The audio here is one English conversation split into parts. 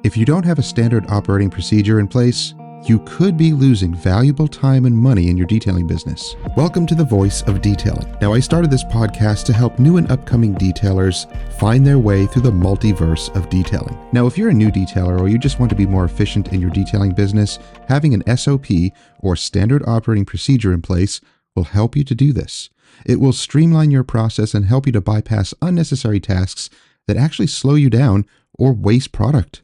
If you don't have a standard operating procedure in place, you could be losing valuable time and money in your detailing business. Welcome to the Voice of Detailing. Now, I started this podcast to help new and upcoming detailers find their way through the multiverse of detailing. Now, if you're a new detailer or you just want to be more efficient in your detailing business, having an SOP or standard operating procedure in place will help you to do this. It will streamline your process and help you to bypass unnecessary tasks that actually slow you down or waste product.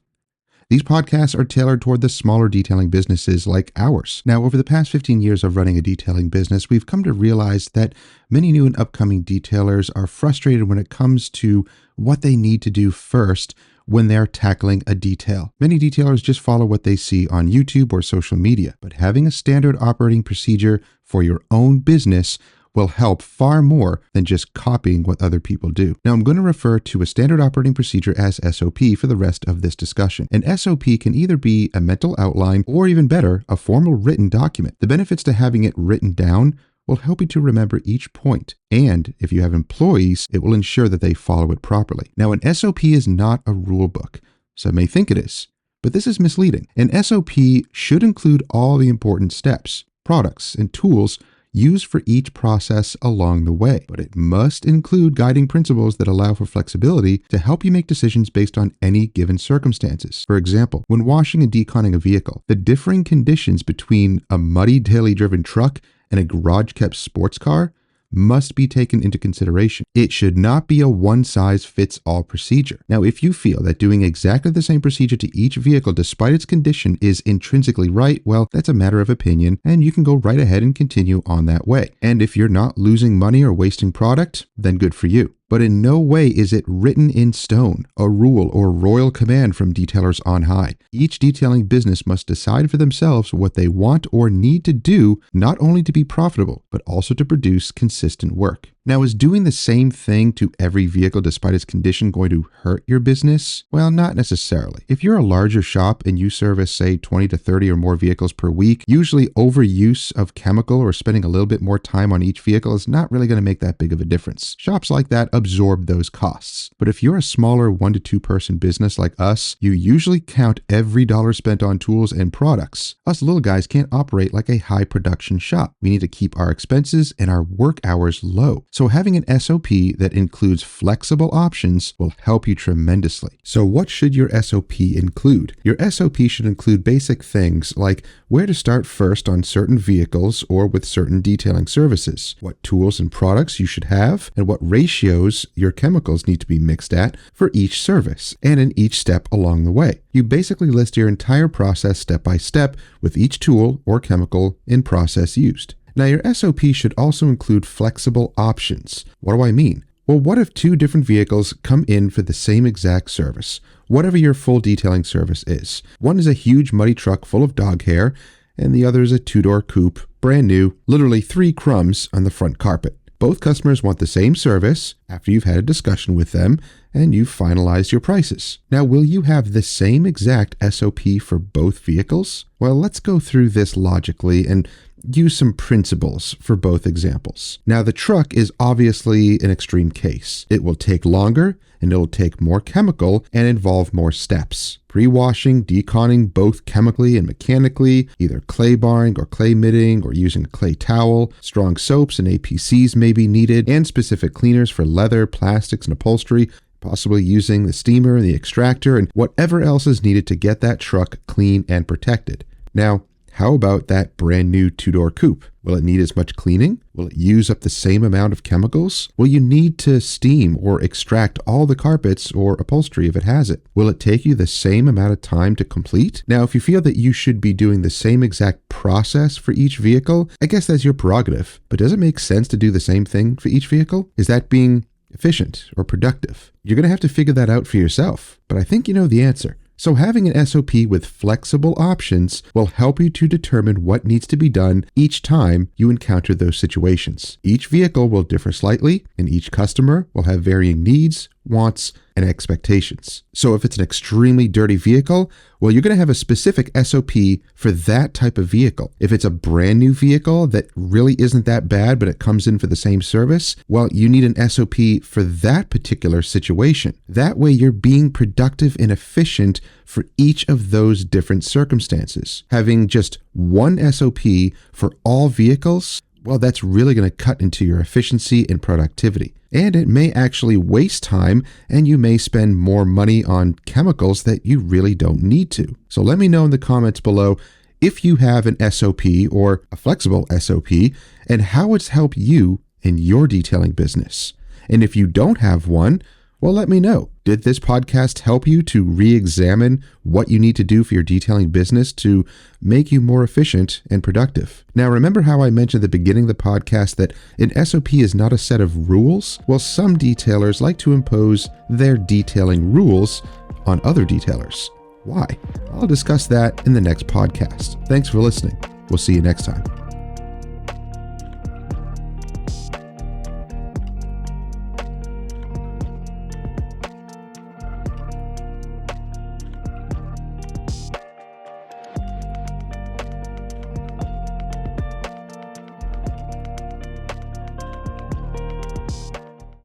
These podcasts are tailored toward the smaller detailing businesses like ours. Now, over the past 15 years of running a detailing business, we've come to realize that many new and upcoming detailers are frustrated when it comes to what they need to do first when they're tackling a detail. Many detailers just follow what they see on YouTube or social media, but having a standard operating procedure for your own business will help far more than just copying what other people do. Now, I'm going to refer to a standard operating procedure as SOP for the rest of this discussion. An SOP can either be a mental outline or, even better, a formal written document. The benefits to having it written down will help you to remember each point, and if you have employees, it will ensure that they follow it properly. Now, an SOP is not a rule book. Some may think it is, but this is misleading. An SOP should include all the important steps, products, and tools used for each process along the way, but it must include guiding principles that allow for flexibility to help you make decisions based on any given circumstances. For example, when washing and deconning a vehicle, the differing conditions between a muddy daily-driven truck and a garage-kept sports car must be taken into consideration. It should not be a one-size-fits-all procedure. Now, if you feel that doing exactly the same procedure to each vehicle despite its condition is intrinsically right, well, that's a matter of opinion, and you can go right ahead and continue on that way. And if you're not losing money or wasting product, then good for you. But in no way is it written in stone, a rule or royal command from detailers on high. Each detailing business must decide for themselves what they want or need to do, not only to be profitable, but also to produce consistent work. Now, is doing the same thing to every vehicle despite its condition going to hurt your business? Well, not necessarily. If you're a larger shop and you service, say, 20 to 30 or more vehicles per week, usually overuse of chemical or spending a little bit more time on each vehicle is not really going to make that big of a difference. Shops like that absorb those costs. But if you're a smaller 1 to 2 person business like us, you usually count every dollar spent on tools and products. Us little guys can't operate like a high production shop. We need to keep our expenses and our work hours low. So having an SOP that includes flexible options will help you tremendously. So what should your SOP include? Your SOP should include basic things like where to start first on certain vehicles or with certain detailing services, what tools and products you should have, and what ratios your chemicals need to be mixed at for each service and in each step along the way. You basically list your entire process step by step with each tool or chemical in process used. Now, your SOP should also include flexible options. What do I mean? Well, what if 2 different vehicles come in for the same exact service, whatever your full detailing service is? One is a huge muddy truck full of dog hair, and the other is a 2-door coupe, brand new, literally 3 crumbs on the front carpet. Both customers want the same service after you've had a discussion with them and you've finalized your prices. Now, will you have the same exact SOP for both vehicles? Well, let's go through this logically and use some principles for both examples. Now, the truck is obviously an extreme case. It will take longer and it'll take more chemical and involve more steps. Pre-washing, deconning both chemically and mechanically, either clay barring or clay mitting or using a clay towel. Strong soaps and APCs may be needed, and specific cleaners for leather, plastics, and upholstery, possibly using the steamer and the extractor and whatever else is needed to get that truck clean and protected. Now, how about that brand new 2-door coupe? Will it need as much cleaning? Will it use up the same amount of chemicals? Will you need to steam or extract all the carpets or upholstery if it has it? Will it take you the same amount of time to complete? Now, if you feel that you should be doing the same exact process for each vehicle, I guess that's your prerogative. But does it make sense to do the same thing for each vehicle? Is that being efficient or productive? You're going to have to figure that out for yourself, but I think you know the answer. So having an SOP with flexible options will help you to determine what needs to be done each time you encounter those situations. Each vehicle will differ slightly, and each customer will have varying needs, wants, and expectations. So if it's an extremely dirty vehicle, well, you're going to have a specific SOP for that type of vehicle. If it's a brand new vehicle that really isn't that bad, but it comes in for the same service, well, you need an SOP for that particular situation. That way you're being productive and efficient for each of those different circumstances. Having just one SOP for all vehicles, well, that's really going to cut into your efficiency and productivity. And it may actually waste time, and you may spend more money on chemicals that you really don't need to. So let me know in the comments below if you have an SOP or a flexible SOP and how it's helped you in your detailing business. And if you don't have one, well, let me know. Did this podcast help you to re-examine what you need to do for your detailing business to make you more efficient and productive? Now, remember how I mentioned at the beginning of the podcast that an SOP is not a set of rules? Well, some detailers like to impose their detailing rules on other detailers. Why? I'll discuss that in the next podcast. Thanks for listening. We'll see you next time.